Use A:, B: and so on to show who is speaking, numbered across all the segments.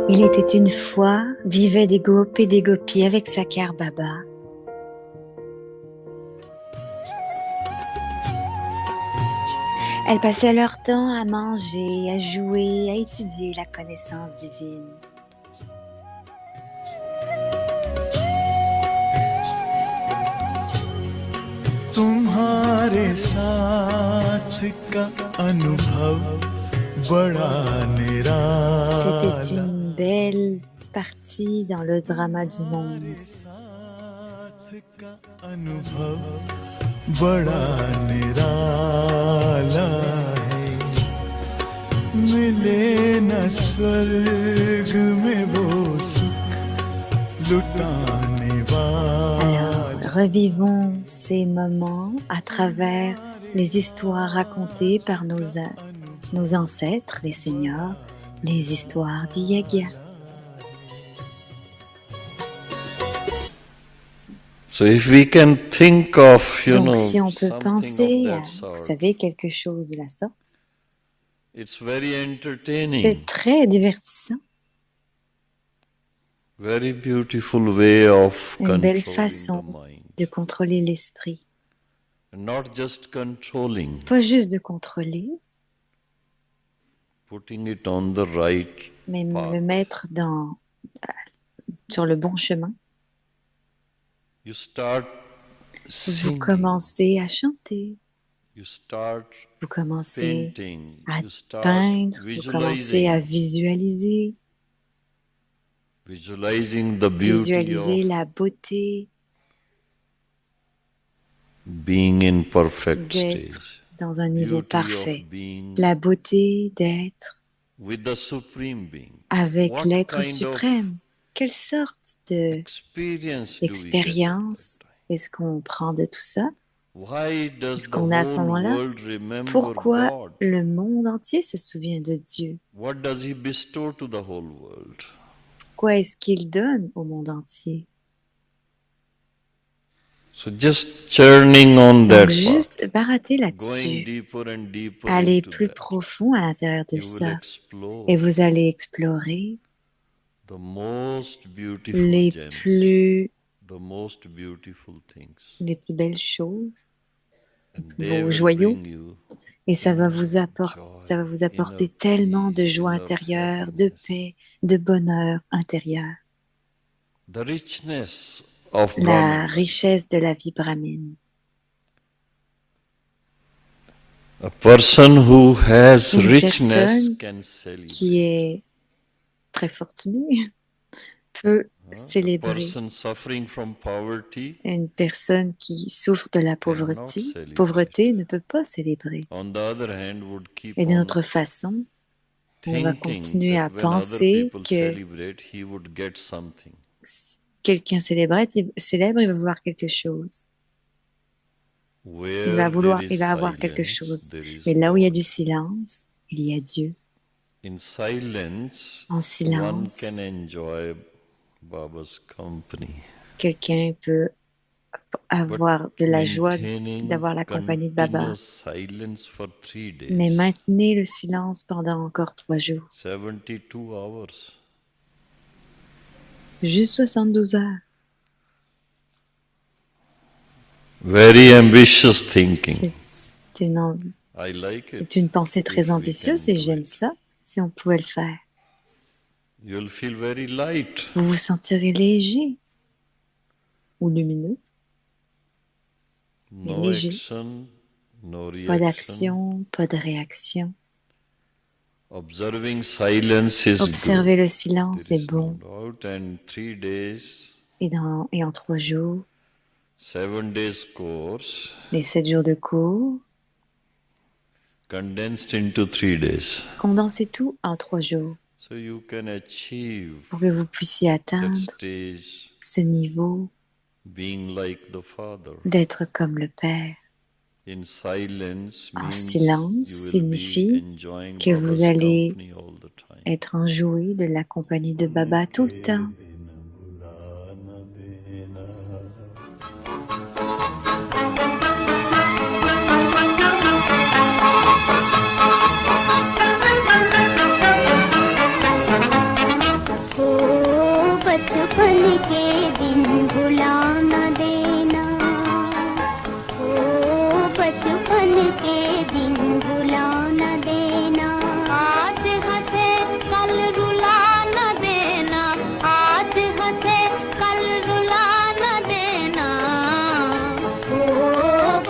A: Il était une fois, vivaient des gopes et des gopis avec Sakhar Baba. Elles passaient leur temps à manger, à jouer, à étudier la connaissance divine.
B: तुम्हारे साथ का अनुभव बड़ा निराला.
A: C'était une belle partie dans le drama du monde.
B: साथ का अनुभव बड़ा निराला है. मिले न स्वर्ग में वो सुख लुटाने वाला.
A: Revivons ces moments à travers les histoires racontées par nos ancêtres, les seigneurs, les histoires du Yagya.
C: So if we can think of,
A: Donc si on peut
C: something
A: penser
C: of
A: à,
C: that sort,
A: vous savez, quelque chose de la sorte,
C: it's very entertaining,
A: c'est très divertissant,
C: very beautiful way of
A: une belle
C: controlling the
A: façon
C: mind.
A: de contrôler l'esprit.
C: Not just controlling,
A: Pas juste de contrôler,
C: putting it on the right
A: mais
C: path.
A: le mettre sur le bon chemin.
C: You start
A: Vous
C: singing,
A: commencez à chanter,
C: you start
A: vous commencez
C: painting,
A: à
C: you start
A: peindre, vous commencez à
C: visualizing the beauty
A: visualiser
C: of
A: la beauté
C: being in perfect
A: d'être
C: stage,
A: dans un niveau
C: beauty
A: parfait,
C: of being
A: la beauté d'être
C: with the Supreme Being.
A: avec
C: What
A: l'être
C: kind of
A: suprême. Quelle sorte
C: experience do we get at
A: d'expérience
C: that time?
A: est-ce qu'on prend de tout ça?
C: Why does
A: Est-ce
C: the
A: qu'on a à ce
C: whole
A: moment-là?
C: world remember
A: Pourquoi
C: God?
A: le monde entier se souvient de Dieu?
C: What does He bestow to the whole world?
A: Pourquoi est-ce qu'il donne au monde entier?
C: So just churning on that
A: Donc
C: path,
A: juste barater
C: going
A: là-dessus,
C: deeper and deeper
A: aller
C: into
A: plus
C: that,
A: profond à l'intérieur de
C: you will
A: ça,
C: explore
A: et vous allez explorer
C: the most beautiful
A: les
C: gems,
A: plus
C: the most beautiful things,
A: belles choses,
C: and they
A: vos
C: will
A: joyaux,
C: bring you
A: et ça va
C: inner
A: vous apporter
C: inner
A: tellement de
C: peace,
A: joie
C: inner
A: intérieure, de
C: happiness.
A: paix, de bonheur intérieur.
C: The richness of
A: La
C: Brahman.
A: richesse de la vie brahmine.
C: A person who has
A: Une
C: richness
A: personne
C: can celebrate.
A: qui est très fortunée peut
C: A
A: célébrer.
C: person suffering from poverty
A: Une personne qui souffre de la
C: cannot celebrate.
A: pauvreté ne peut pas célébrer.
C: On the other hand, would keep
A: Et d'une
C: on
A: autre façon, on va
C: thinking
A: continuer à
C: that when other
A: penser
C: people
A: que
C: celebrate, he would get something.
A: si quelqu'un célèbre, il va vouloir quelque chose.
C: Where
A: Il va
C: there is
A: avoir quelque
C: silence,
A: chose.
C: there is
A: Mais là où il y a
C: God.
A: du silence, il y a Dieu.
C: In silence,
A: En
C: one
A: silence,
C: can enjoy Baba's company.
A: quelqu'un peut avoir de la joie
C: Maintaining
A: d'avoir la compagnie de Baba.
C: continuous silence for 3 days,
A: Mais maintenez le silence pendant encore 3 jours.
C: 72 hours.
A: Juste 72 heures.
C: Very ambitious thinking.
A: C'est
C: I like it.
A: c'est une pensée
C: if
A: très
C: we
A: ambitieuse
C: can
A: et
C: do
A: j'aime
C: it.
A: ça si on pouvait le faire.
C: You'll feel very light.
A: Vous vous sentirez léger ou lumineux,
C: No
A: léger.
C: action, no
A: Pas
C: reaction.
A: d'action, pas de réaction.
C: Observing silence is
A: Observer
C: good.
A: le silence
C: There
A: est
C: is
A: bon.
C: no doubt. And 3 days,
A: Et en 3 jours,
C: 7 days course,
A: les 7 jours de cours,
C: condensed into 3 days.
A: condensez tout en 3 jours
C: So you can achieve
A: pour que vous puissiez
C: that
A: atteindre
C: stage,
A: ce niveau
C: being like the Father.
A: d'être comme le Père.
C: In silence
A: En
C: means
A: silence
C: you will be
A: signifie
C: enjoying
A: que vous
C: Baba's
A: allez
C: company all the time.
A: être enjoué de la compagnie de Baba tout le temps.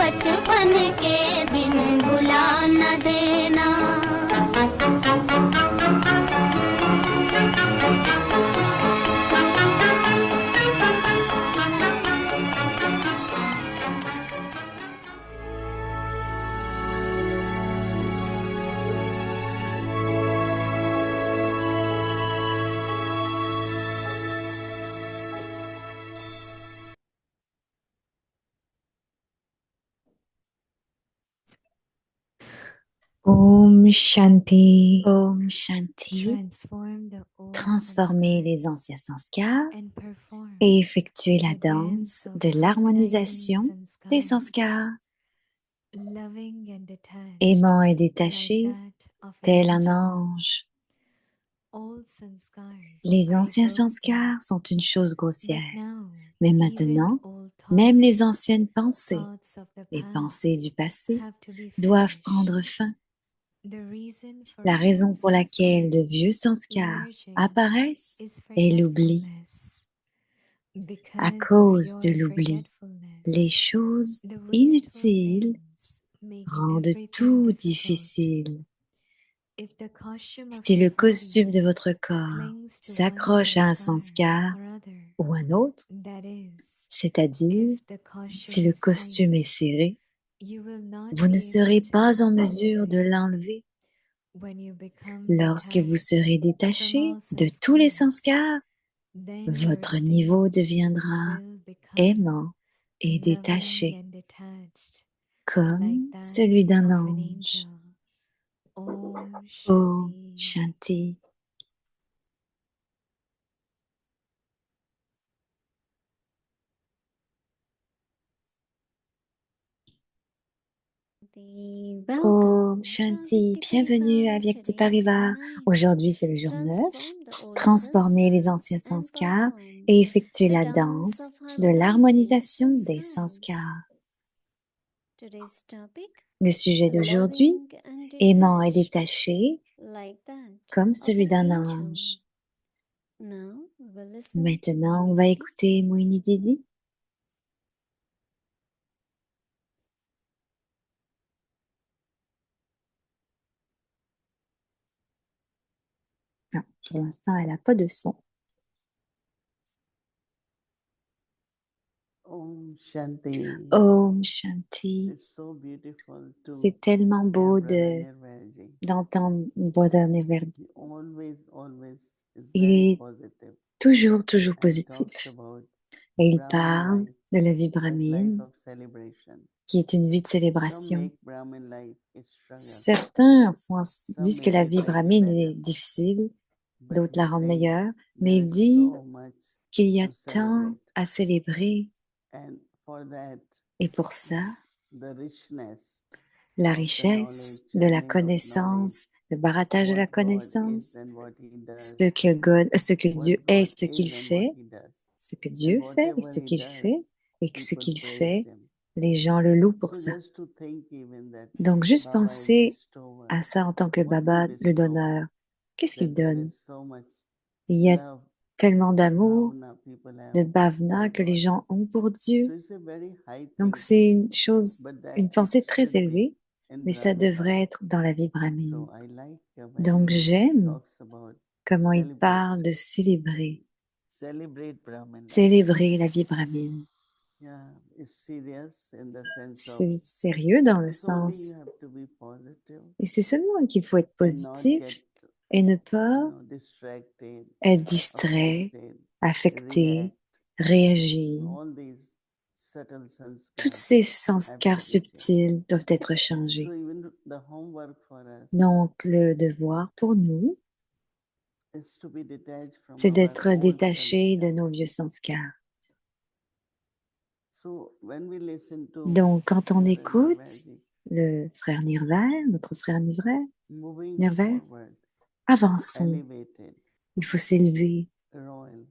D: बचपन के दिन भुला न देना।
A: Om Shanti.
E: Om Shanti.
A: Transformez les anciens sanskars et effectuez la danse de l'harmonisation des sanskars. Aimant et détaché, tel un ange. Les anciens sanskars sont une chose grossière, mais maintenant, même les anciennes pensées, les pensées du passé, doivent prendre fin. La raison pour laquelle de vieux sanskars apparaissent est l'oubli. À cause de l'oubli, les choses inutiles rendent tout difficile. Si le costume de votre corps s'accroche à un sanskar ou un autre, c'est-à-dire si le costume est serré, vous ne serez pas en mesure de l'enlever. Lorsque vous serez détaché de tous les sanskars, votre niveau deviendra aimant et détaché, comme celui d'un ange. Om Shanti. Om Shanti, bienvenue à Vyakti Parivar. Aujourd'hui, c'est le jour 9. Transformez les anciens sanskars et effectuez la danse de l'harmonisation des sanskars. Le sujet d'aujourd'hui, aimant et détaché, comme celui d'un ange. Maintenant, on va écouter Mohini Didi. Non, pour l'instant, elle n'a pas de son.
B: Om Shanti.
A: Om Shanti.
B: It's so beautiful to
A: C'est tellement beau
B: have Brother
A: de
B: Nirvaji.
A: d'entendre Brother Neverdi.
B: He always is
A: Il
B: very
A: est
B: positive
A: toujours
B: and talks
A: positif.
B: about
A: Et il
B: Brahmin
A: parle
B: life
A: de la vie
B: as life
A: brahmine,
B: of celebration.
A: qui est une vie de
B: Some
A: célébration.
B: make Brahmin life a struggle,
A: Certains
B: some
A: disent que
B: make
A: la
B: it
A: vie
B: life
A: brahmine
B: better,
A: est difficile,
B: but
A: d'autres la
B: he's
A: rendent
B: saying
A: meilleure, mais
B: there
A: il
B: is
A: dit
B: so much
A: qu'il y a
B: to
A: tant
B: celebrate,
A: à célébrer.
B: and for that,
A: Et pour ça,
B: the richness
A: la
B: of the
A: richesse
B: knowledge,
A: de la
B: channeling of knowledge,
A: connaissance, le baratage de la
B: what God is
A: connaissance,
B: and what He
A: ce
B: does,
A: que
B: what
A: Dieu est,
B: God
A: ce qu'il
B: is and what
A: fait,
B: He does,
A: ce que
B: and
A: Dieu fait et
B: whatever
A: ce
B: He
A: qu'il
B: does,
A: fait, et que ce
B: people
A: qu'il
B: praise
A: fait,
B: Him.
A: les gens le louent pour
B: So
A: ça.
B: just to think even that
A: Donc, juste
B: Baba is
A: pensez
B: bestower,
A: à ça en tant que
B: what He
A: Baba, le
B: bestows,
A: donneur. Qu'est-ce
B: that
A: qu'il
B: there
A: donne?
B: is so much
A: Il y a
B: love,
A: tellement d'amour,
B: bhavna people
A: de
B: have
A: bhavna
B: for
A: que les
B: God.
A: gens ont pour
B: So
A: Dieu.
B: it's a very high
A: Donc,
B: thing,
A: c'est une chose,
B: but that
A: une pensée très
B: should be
A: élevée,
B: in
A: mais ça
B: Brahmin life.
A: devrait être dans la vie brahmine.
B: So I like when
A: Donc,
B: he
A: j'aime
B: talks about
A: comment il
B: celebrate,
A: parle de
B: celebrate Brahmin life.
A: célébrer la vie brahmine.
B: Yeah, it's serious in the sense of
A: C'est sérieux dans le
B: it's only you
A: sens,
B: have to be positive
A: et c'est seulement qu'il faut être
B: and not
A: positif
B: get
A: et ne pas
B: distracted,
A: être distrait, affecté,
B: react.
A: réagir.
B: All these subtle
A: Toutes
B: sanskars
A: ces
B: have to
A: sanskars
B: be changed.
A: subtils doivent être
B: So
A: changés.
B: even the homework for us
A: Donc, le devoir pour nous,
B: is to be detached from
A: c'est
B: our
A: d'être
B: old
A: détaché de
B: sanskars.
A: nos vieux sanskars.
B: So when we listen to
A: Donc, quand on
B: Brother
A: écoute
B: Nirvaji,
A: le frère Nirvair, notre frère
B: moving
A: Nirvair,
B: forward,
A: avançons.
B: elevated,
A: Il faut s'élever.
B: royal,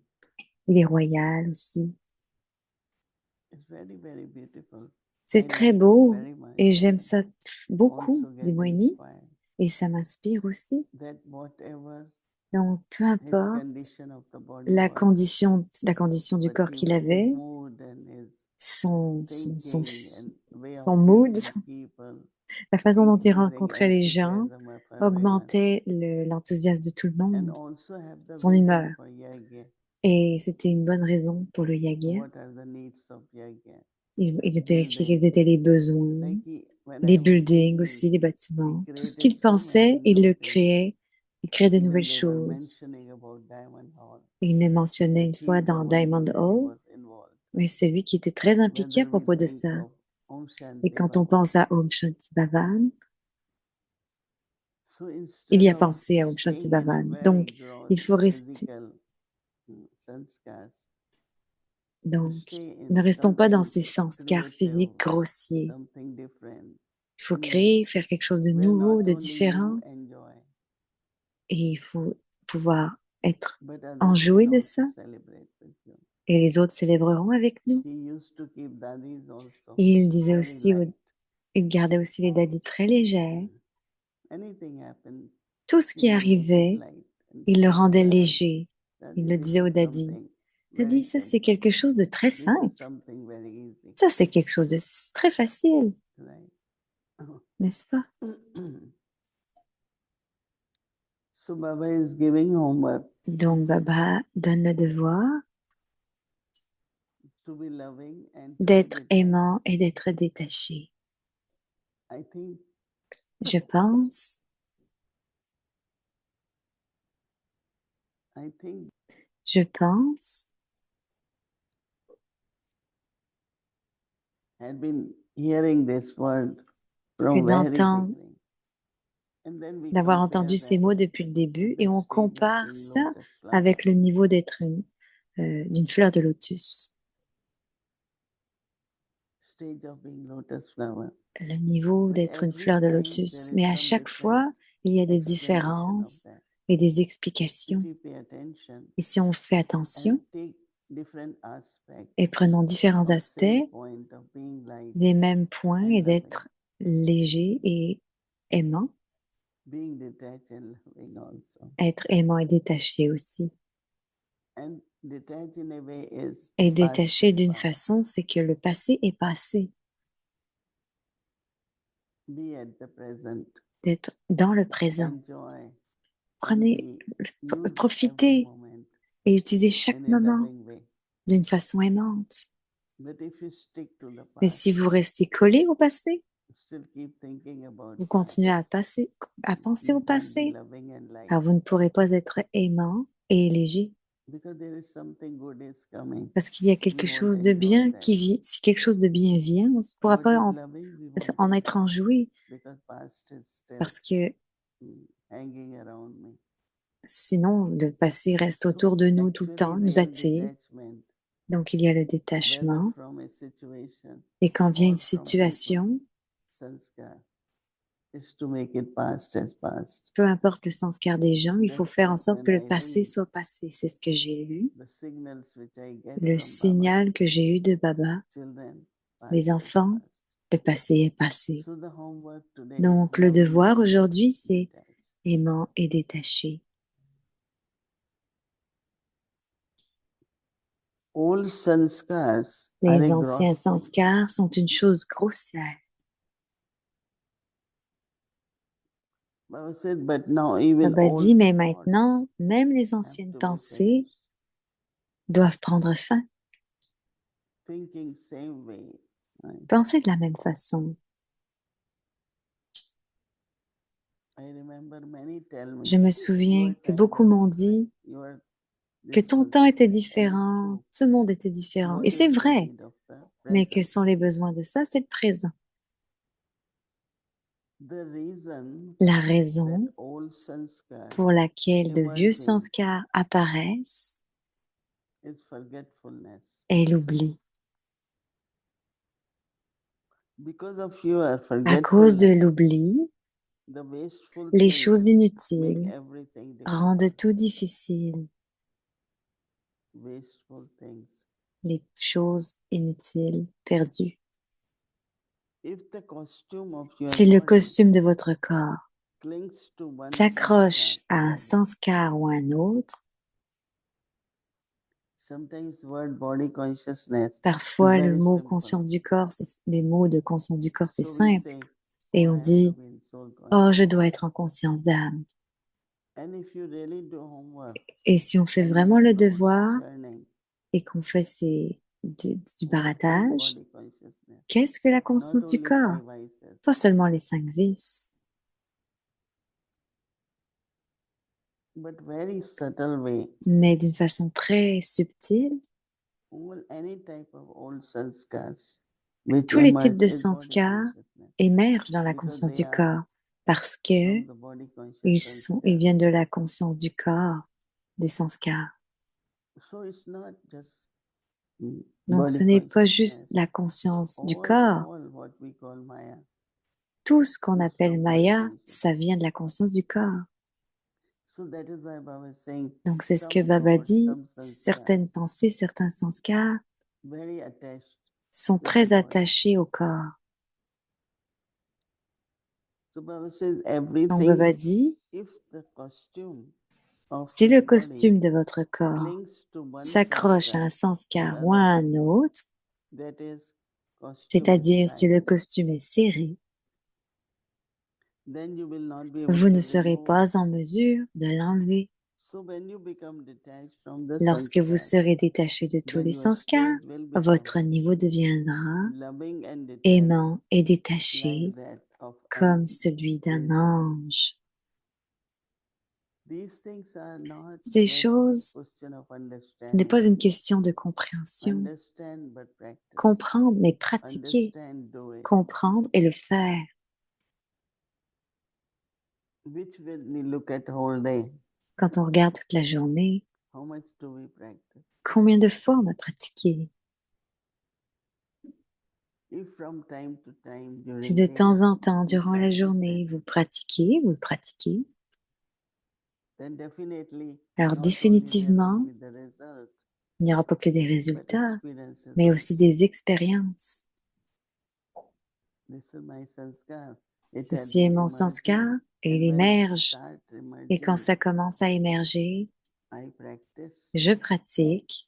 A: Il est royal aussi.
B: it's very, very beautiful.
A: C'est
B: I
A: très
B: like it
A: beau
B: very much.
A: et j'aime ça beaucoup,
B: Also
A: dit
B: get
A: Moïni,
B: inspired
A: et ça m'inspire aussi.
B: that whatever
A: Donc, peu
B: his
A: importe
B: condition of the body
A: la
B: was,
A: condition du
B: but
A: corps qu'il avait,
B: his mood and his
A: son
B: thinking and
A: son mood, la façon dont il rencontrait les gens, augmentait l'enthousiasme de tout le monde, son humeur. Et c'était une bonne raison pour le yagya. Il vérifiait quels étaient les besoins, les buildings aussi, les bâtiments. Tout ce qu'il pensait, il le créait. Il créait de nouvelles choses. Il le mentionnait une fois dans Diamond Hall, mais c'est lui qui était très impliqué à propos de ça. Et quand on pense à Om Shanti Bhavan, il y a pensé à Om Shanti Bhavan. Donc, il faut rester. Donc, ne restons pas dans ces sanskars physiques grossiers. Il faut créer, faire quelque chose de nouveau, de différent. Et il faut pouvoir être enjoué de ça. Et les autres célébreront avec nous. Et il disait aussi, il gardait aussi les dadis très légères. Tout ce qui arrivait, il le rendait léger. Il le disait au daddy. Daddy, ça c'est quelque chose de très simple. Ça c'est quelque chose de très facile. N'est-ce pas? Donc Baba donne le devoir d'être aimant et d'être détaché. Je pense que d'avoir entendu ces mots depuis le début et on compare ça avec le niveau d'être d'une fleur de lotus. Le niveau d'être une fleur de lotus. Mais à chaque fois, il y a des différences et des explications. Et si on fait attention et prenons différents aspects des mêmes points et d'être léger et aimant, être aimant et détaché aussi. Et détaché d'une façon, c'est que le passé est passé. D'être dans le présent. Profitez et utilisez chaque moment d'une façon aimante. Mais si vous restez collé au passé, vous continuez à penser au passé, alors vous ne pourrez pas être aimant et léger. Parce qu'il y a quelque chose de bien qui vient. Si quelque chose de bien vient, on ne pourra pas en être enjoué. Parce que sinon, le passé reste autour de nous tout le temps, nous attire. Donc, il y a le détachement. Et quand vient une situation, peu importe le sanskar des gens, il faut faire en sorte que le passé soit passé. C'est ce que j'ai lu. Le signal que j'ai eu de Baba, les enfants, le passé est passé. Donc, le devoir aujourd'hui, c'est aimant et détaché. Les anciens sanskars sont une chose grossière. Baba dit, mais maintenant, même les anciennes pensées doivent prendre fin. Pensez de la même façon. Je me souviens que beaucoup m'ont dit que ton temps était différent, ce monde était différent. Et c'est vrai, mais quels sont les besoins de ça? C'est le présent. La raison pour laquelle de vieux sanskars apparaissent est l'oubli. À cause de l'oubli, les choses inutiles rendent tout difficile. Les choses inutiles perdues. Si le costume de votre corps s'accroche à un sanskar ou à un autre, Parfois, le mot conscience du corps, les mots de conscience du corps, c'est simple. Et on dit, oh, je dois être en conscience d'âme. Et si on fait vraiment le devoir et qu'on fait du barattage, qu'est-ce que la conscience du corps? Pas seulement les 5 vices, mais d'une façon très subtile, tous les types de sanskars émergent dans la conscience du corps parce que ils viennent de la conscience du corps, des sanskars. Donc, ce n'est pas juste la conscience du corps. Tout ce qu'on appelle Maya, ça vient de la conscience du corps. Donc, c'est ce que Baba dit. Certaines pensées, certains sanskars sont très attachés au corps. Donc, Baba dit, si le costume de votre corps s'accroche à un sanskar ou à un autre, c'est-à-dire si le costume est serré, vous ne serez pas en mesure de l'enlever. Lorsque vous serez détaché de tous les sanskars, votre niveau deviendra aimant et détaché comme celui d'un ange. Ces choses, ce n'est pas une question de compréhension. Comprendre, mais pratiquer. Comprendre et le faire. Quand on regarde toute la journée, combien de fois on a pratiqué? Si de temps en temps, durant la journée, vous pratiquez, vous le pratiquez, alors définitivement, il n'y aura pas que des résultats, mais aussi des expériences. Ceci est mon sanskar et il émerge. Et quand ça commence à émerger, je pratique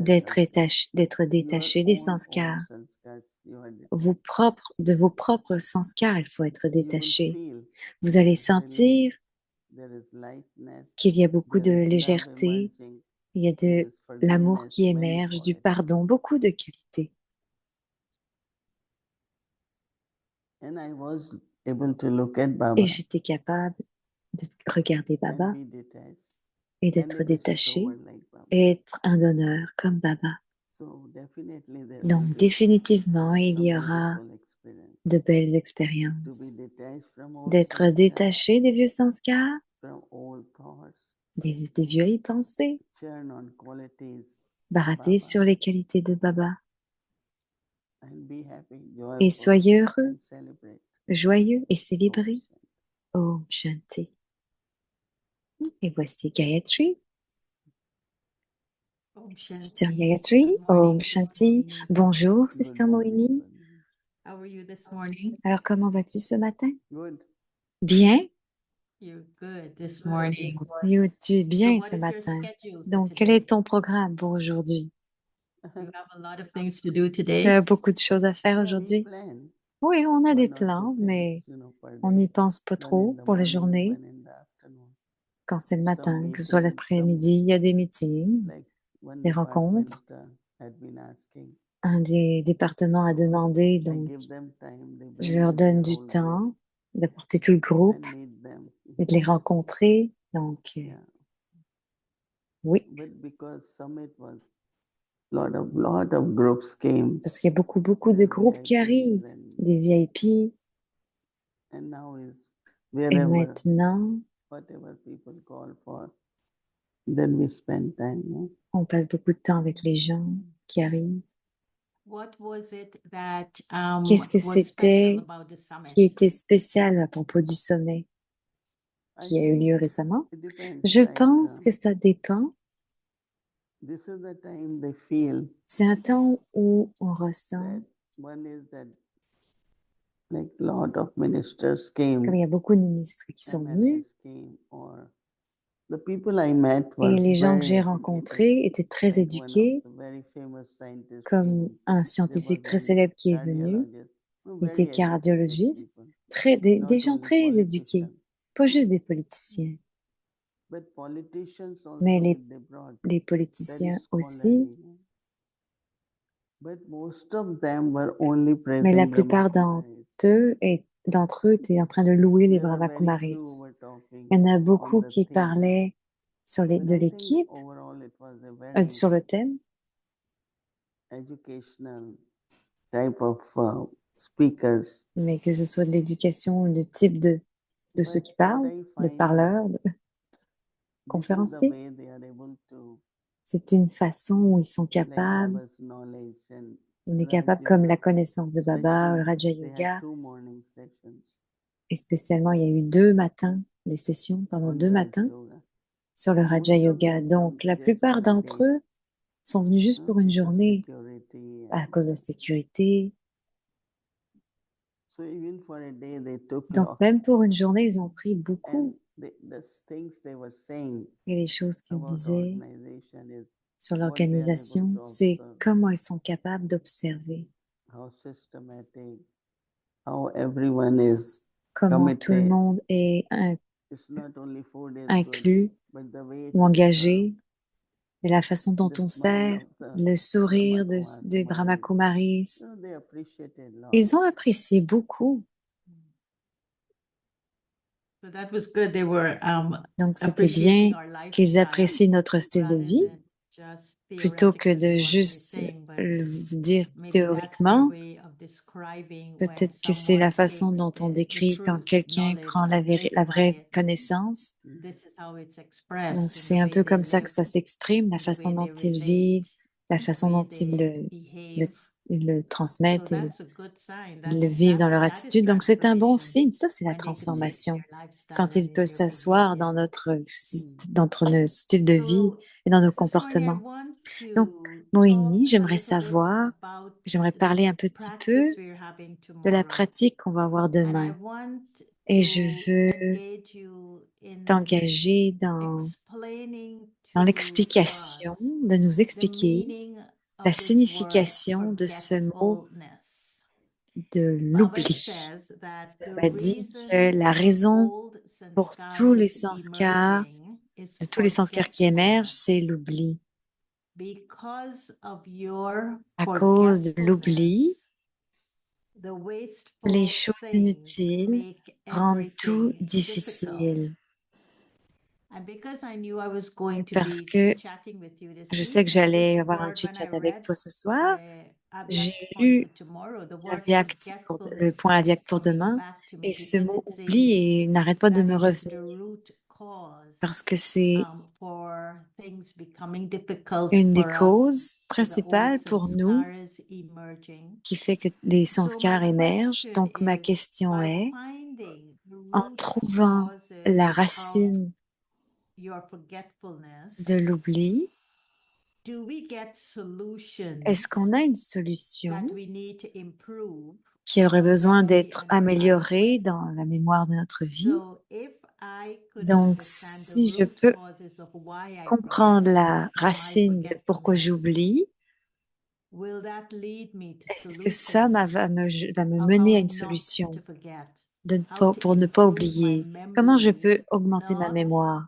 A: d'être détaché des sanskars. De vos propres sanskars, il faut être détaché. Vous allez sentir qu'il y a beaucoup de légèreté, il y a de l'amour qui émerge, du pardon, beaucoup de qualités. Et j'étais capable de regarder Baba et d'être détaché et être un donneur comme Baba. Donc définitivement, il y aura de belles expériences. D'être détaché des vieux sanskars, des vieilles pensées, barater sur les qualités de Baba. Et soyez heureux, joyeux et célébrés. Om Shanti. Et voici Gayatri. Sister Gayatri, Om Shanti. Bonjour, Sister Moini. Alors, comment vas-tu ce matin? Bien? Tu es bien ce matin. Donc, quel est ton programme pour aujourd'hui? Tu as beaucoup de choses à faire aujourd'hui? Oui, on a des plans, mais on n'y pense pas trop pour la journée. Quand c'est le matin, que ce soit l'après-midi, il y a des meetings, des rencontres. Un des départements a demandé, donc je leur donne du temps d'apporter tout le groupe et de les rencontrer. Donc, oui. Parce qu'il y a beaucoup de groupes qui arrivent, des VIP. Et maintenant, on passe beaucoup de temps avec les gens qui arrivent. Qu'est-ce que c'était qui était spécial à propos du sommet qui a eu lieu récemment? Je pense que ça dépend. C'est un temps où on ressent, comme il y a beaucoup de ministres qui sont venus, Et les gens que j'ai rencontrés étaient très éduqués, comme un scientifique très célèbre qui est venu, il était cardiologiste, des gens très éduqués, pas juste des politiciens. Mais les politiciens aussi, mais la plupart d'entre eux étaient en train de louer les Brahmakumaris. Il y en a beaucoup qui parlaient de l'équipe, sur le thème, mais que ce soit de l'éducation, le type de ceux qui parlent, de parleurs, de conférenciers. C'est une façon où ils sont capables, on est capable, comme la connaissance de Baba, le Raja Yoga, et spécialement, il y a eu 2 matins, des sessions pendant 2 matins sur le Raja Yoga. Donc, la plupart d'entre eux sont venus juste pour une journée à cause de la sécurité. Donc, même pour une journée, ils ont pris beaucoup. Et les choses qu'ils disaient sur l'organisation, c'est comment ils sont capables d'observer, comment tout le monde est inclus ou engagé, et la façon dont on sert, le sourire des Brahmakumaris. Ils ont apprécié beaucoup. Donc, c'était bien qu'ils apprécient notre style de vie plutôt que de juste le dire théoriquement. Peut-être que c'est la façon dont on décrit quand quelqu'un prend la vraie connaissance. Donc, c'est un peu comme ça que ça s'exprime, la façon dont ils vivent, la façon dont ils le transmettent et le vivent dans leur attitude. Donc, c'est un bon signe. Ça, c'est la transformation. Quand il peut s'asseoir dans notre style de vie et dans nos comportements. Donc, Moïni, j'aimerais parler un petit peu de la pratique qu'on va avoir demain. Et je veux t'engager dans l'explication, de nous expliquer la signification de ce mot de l'oubli. Baba dit que la raison pour tous les sanskars, de tous les sanskars qui émergent, c'est l'oubli. À cause de l'oubli, les choses inutiles rendent tout difficile. Parce que je sais que j'allais avoir un chit-chat avec toi ce soir. J'ai lu le point Avyak pour demain et ce mot oubli n'arrête pas de me revenir parce que c'est une des causes principales pour nous qui fait que les sanskars émergent. Donc, ma question est, en trouvant la racine de l'oubli, est-ce qu'on a une solution qui aurait besoin d'être améliorée dans la mémoire de notre vie? Donc, si je peux comprendre la racine de pourquoi j'oublie, est-ce que ça va me mener à une solution pour ne pas oublier? Comment je peux augmenter ma mémoire?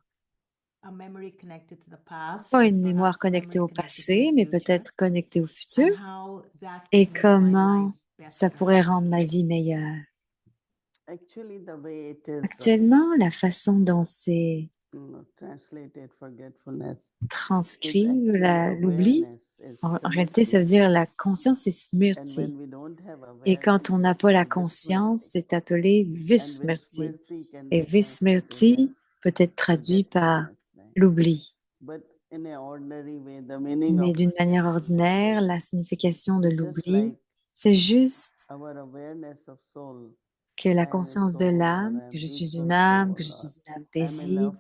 A: Pas une mémoire connectée au passé, mais peut-être connectée au futur. Et comment ça pourrait rendre ma vie meilleure? Actuellement, la façon dont c'est transcrit l'oubli, en réalité, ça veut dire la conscience, c'est smrti. Et quand on n'a pas la conscience, c'est appelé vismrti. Et vismrti peut être traduit par l'oubli. Mais d'une manière ordinaire, la signification de l'oubli, c'est juste que la conscience de l'âme, que je suis une âme, que je suis une âme paisible,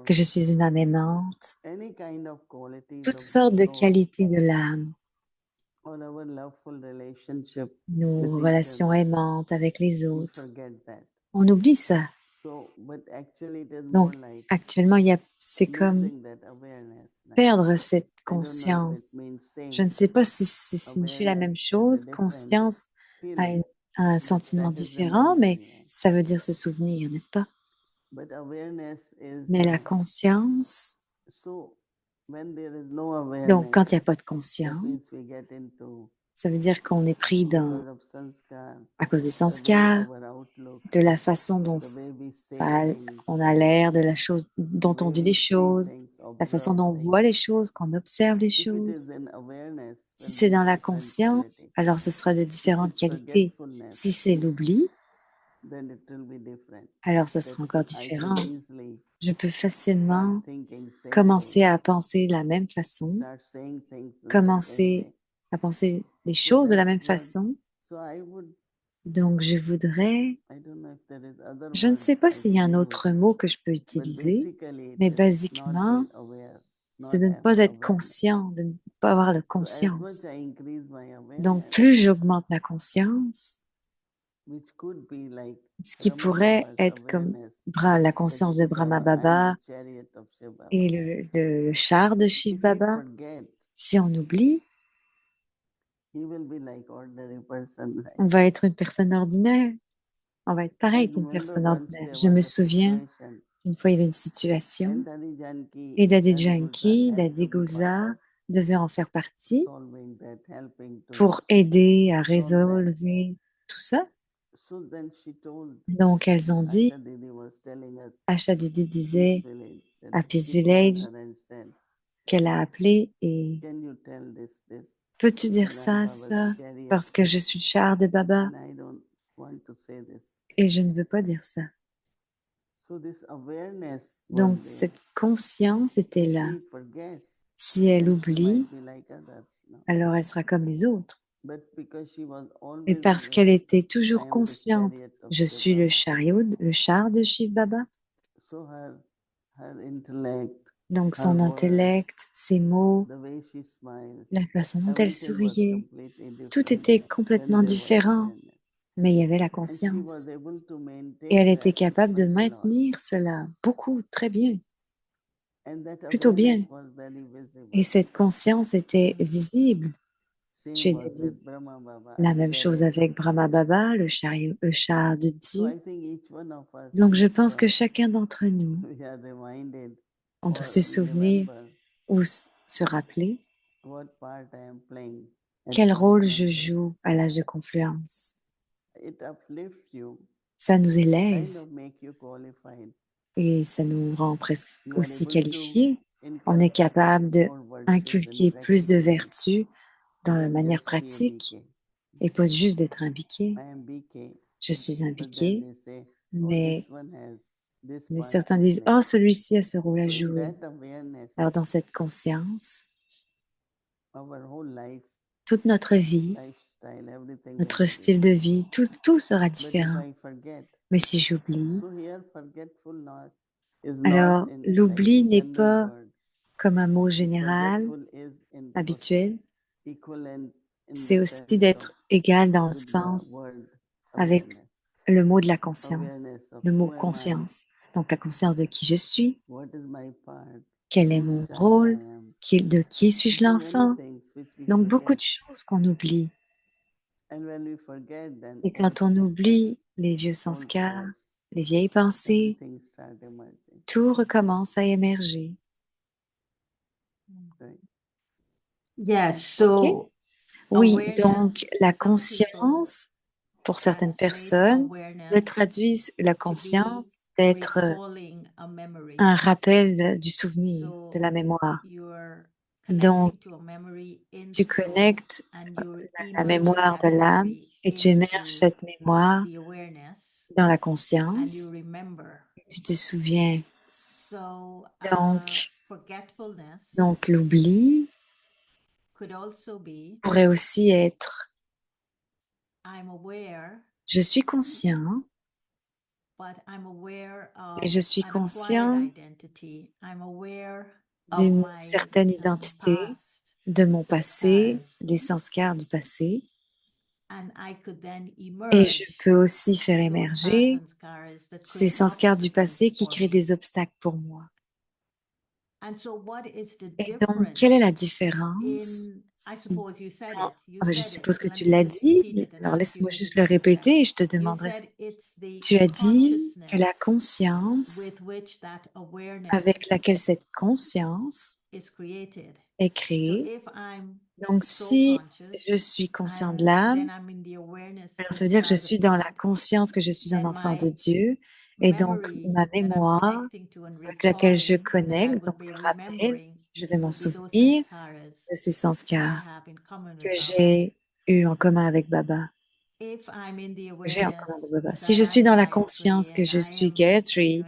A: que je suis une âme aimante, toutes sortes de qualités de l'âme, nos relations aimantes avec les autres. On oublie ça. Donc, actuellement, c'est comme perdre cette conscience. Je ne sais pas si ça signifie la même chose. Conscience a un sentiment différent, mais ça veut dire se souvenir, n'est-ce pas? Mais la conscience, donc quand il n'y a pas de conscience, ça veut dire qu'on est pris à cause des sanskars, de la façon dont on a l'air, de la chose dont on dit les choses, la façon dont on voit les choses, qu'on observe les choses. Si c'est dans la conscience, alors ce sera de différentes qualités. Si c'est l'oubli, alors ce sera encore différent. Je peux facilement commencer à penser de la même façon, commencer à penser les choses de la même façon. Donc, je ne sais pas s'il y a un autre mot que je peux utiliser, mais basiquement, c'est de ne pas être conscient, de ne pas avoir la conscience. Donc, plus j'augmente ma conscience, ce qui pourrait être comme la conscience de Brahma Baba et le char de Shiv Baba, si on oublie, on va être une personne ordinaire. On va être pareil qu'une personne ordinaire. Je me souviens, une fois, il y avait une situation et Daddy Janki, Daddy Gulzar devaient en faire partie pour aider à résolver tout ça. Donc, elles ont dit, Asha Didi disait à Peace Village qu'elle a appelé et peux-tu dire ça, parce que je suis le char de Baba et je ne veux pas dire ça. Donc, cette conscience était là. Si elle oublie, alors elle sera comme les autres. Mais parce qu'elle était toujours consciente, je suis le char de Shiv Baba. Donc, son intellect, ses mots, la façon dont elle souriait, tout était complètement différent. Mais il y avait la conscience. Et elle était capable de maintenir cela beaucoup, très bien, plutôt bien. Et cette conscience était visible chez Daddy. La même chose avec Brahma Baba, le char de Dieu. Donc je pense que chacun d'entre nous, on doit se souvenir ou se rappeler quel rôle je joue à l'âge de confluence. Ça nous élève et ça nous rend presque aussi qualifiés. On est capable d'inculquer plus de vertus dans la manière pratique et pas juste d'être un biquet. Je suis un biquet, mais certains disent « Oh, celui-ci a ce rôle à jouer ». Alors dans cette conscience, toute notre vie, notre style de vie, tout sera différent. Mais si j'oublie, alors l'oubli n'est pas comme un mot général, habituel. C'est aussi d'être égal dans le sens avec le mot de la conscience, le mot conscience. Donc la conscience de qui je suis, quel est mon rôle, de qui suis-je l'enfant. Donc beaucoup de choses qu'on oublie. Et quand on oublie les vieux sanskars, les vieilles pensées, tout recommence à émerger.
E: So
A: oui, donc la conscience, pour certaines personnes, le traduisent la conscience d'être un rappel du souvenir, de la mémoire. Donc, tu connectes la mémoire de l'âme et tu émerges cette mémoire dans la conscience. Tu te souviens. Donc l'oubli pourrait aussi être je suis conscient et je suis conscient d'une certaine identité, de mon passé, des sanskars du passé. Et je peux aussi faire émerger ces sanskars du passé qui créent des obstacles pour moi. Et donc, quelle est la différence? Je suppose que tu l'as dit, alors laisse-moi juste le répéter et je te demanderai. Tu as dit que la conscience avec laquelle cette conscience est créée. Donc, si je suis conscient de l'âme, alors ça veut dire que je suis dans la conscience que je suis un enfant de Dieu. Et donc, ma mémoire avec laquelle je connecte, donc le rappel, je vais m'en souvenir de ces sanskars que j'ai eu en commun avec Baba. J'ai en commun avec Baba. Si je suis dans la conscience que je suis Gayatri,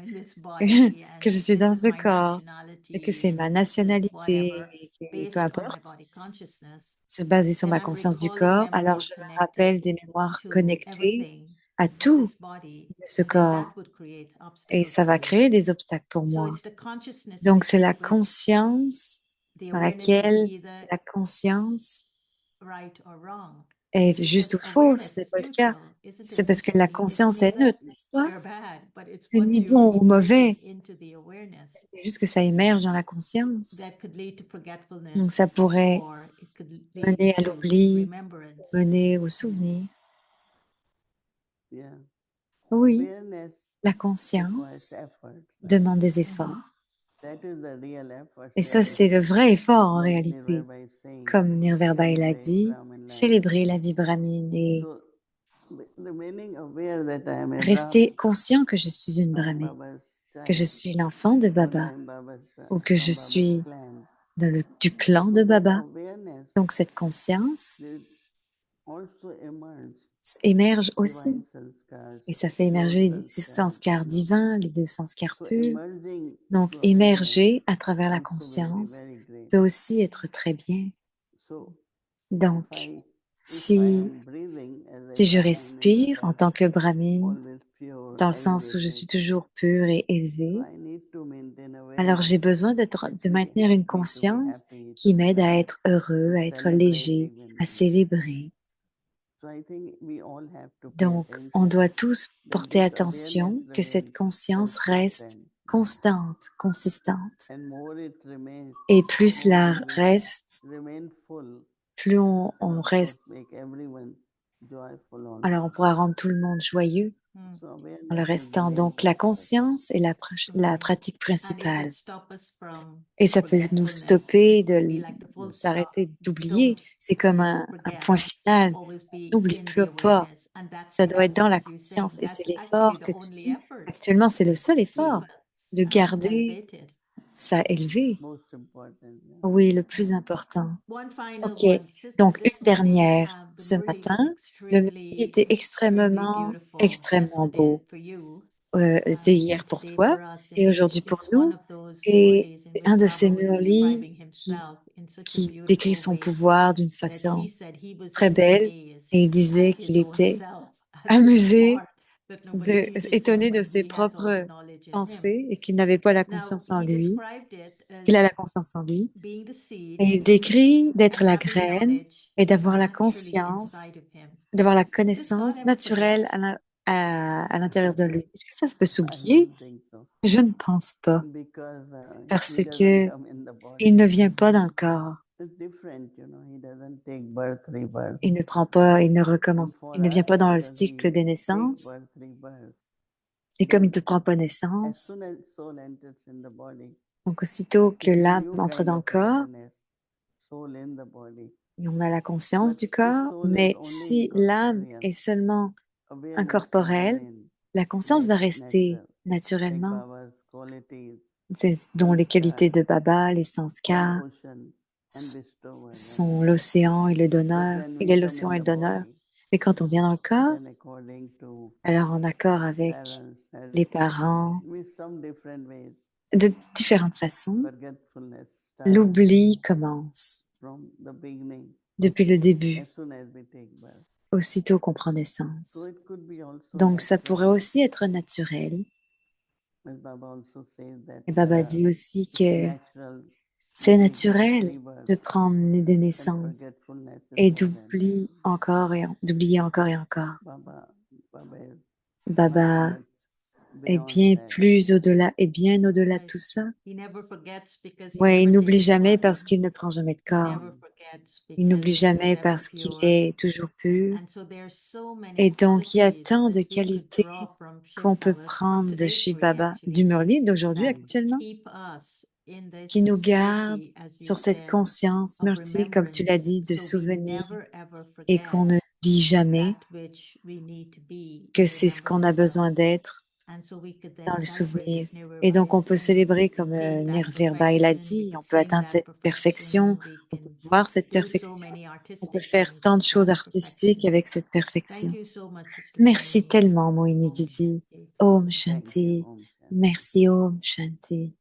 A: que je suis dans ce corps, et que c'est ma nationalité, et que peu importe, se baser sur ma conscience du corps, alors je me rappelle des mémoires connectées à tout de ce corps. Et ça va créer des obstacles pour moi. Donc, c'est la conscience dans laquelle la conscience est juste ou fausse, ce n'est pas le cas. C'est parce que la conscience est neutre, n'est-ce pas? C'est ni bon ou mauvais. C'est juste que ça émerge dans la conscience. Donc, ça pourrait mener à l'oubli, mener au souvenir. Oui, la conscience demande des efforts. Et ça, c'est le vrai effort en réalité. Comme Nirverba l'a dit, célébrer la vie brahmine et rester conscient que je suis une brahmine, que je suis l'enfant de Baba ou que je suis du clan de Baba. Donc cette conscience émerge aussi. Et ça fait émerger ces sanskars divins, les deux sanskars purs. Donc émerger à travers la conscience peut aussi être très bien. Donc, si je respire en tant que brahmine, dans le sens où je suis toujours pure et élevée, alors j'ai besoin de maintenir une conscience qui m'aide à être heureux, à être léger, à célébrer. Donc, on doit tous porter attention que cette conscience reste constante, consistante. Et plus cela reste, plus on reste. Alors, on pourra rendre tout le monde joyeux en le restant. Donc, la conscience est la pratique principale. Et ça peut nous stopper, nous s'arrêter d'oublier. C'est comme un point final. N'oublie plus pas. Ça doit être dans la conscience. Et c'est l'effort que tu dis. Actuellement, c'est le seul effort de garder ça élevé. Oui, le plus important. Ok, donc une dernière. Ce matin, le midi était extrêmement, extrêmement beau. C'était hier pour toi et aujourd'hui pour nous. Et un de ces murlis qui décrit son pouvoir d'une façon très belle et il disait qu'il était amusé, étonné de ses propres pensées et qu'il n'avait pas la conscience en lui, qu'il a la conscience en lui. Et il décrit d'être la graine et d'avoir la conscience, d'avoir la connaissance naturelle à l'intérieur de lui. Est-ce que ça se peut s'oublier? Je ne pense pas, parce que il ne vient pas dans le corps. Il ne prend pas, il ne recommence, il ne vient pas dans le cycle des naissances. Et comme il ne prend pas naissance, donc aussitôt que l'âme entre dans le corps, et on a la conscience du corps, mais si l'âme est seulement incorporelle, la conscience va rester naturellement, dont les qualités de Baba, les sanskars, sont l'océan et le donneur. Il est l'océan et le donneur. Mais quand on vient dans le corps, alors en accord avec les parents, de différentes façons, l'oubli commence depuis le début, aussitôt qu'on prend naissance. Donc ça pourrait aussi être naturel. Et Baba dit aussi que C'est naturel de prendre des naissances et d'oublier encore et encore. Baba est bien plus au-delà et bien au-delà de tout ça. Ouais, il n'oublie jamais parce qu'il ne prend jamais de corps. Il n'oublie jamais parce qu'il est toujours pur. Et donc, il y a tant de qualités qu'on peut prendre de Shiv Baba, du Murli d'aujourd'hui actuellement, qui nous garde sur cette conscience Murti, comme tu l'as dit, de souvenir et qu'on ne n'oublie jamais que c'est ce qu'on a besoin d'être dans le souvenir. Et donc, on peut célébrer comme Nirvirba il a dit, on peut atteindre cette perfection, on peut voir cette perfection, on peut faire tant de choses artistiques avec cette perfection. Merci tellement, Moini Didi. Om Shanti. Merci, Om Shanti.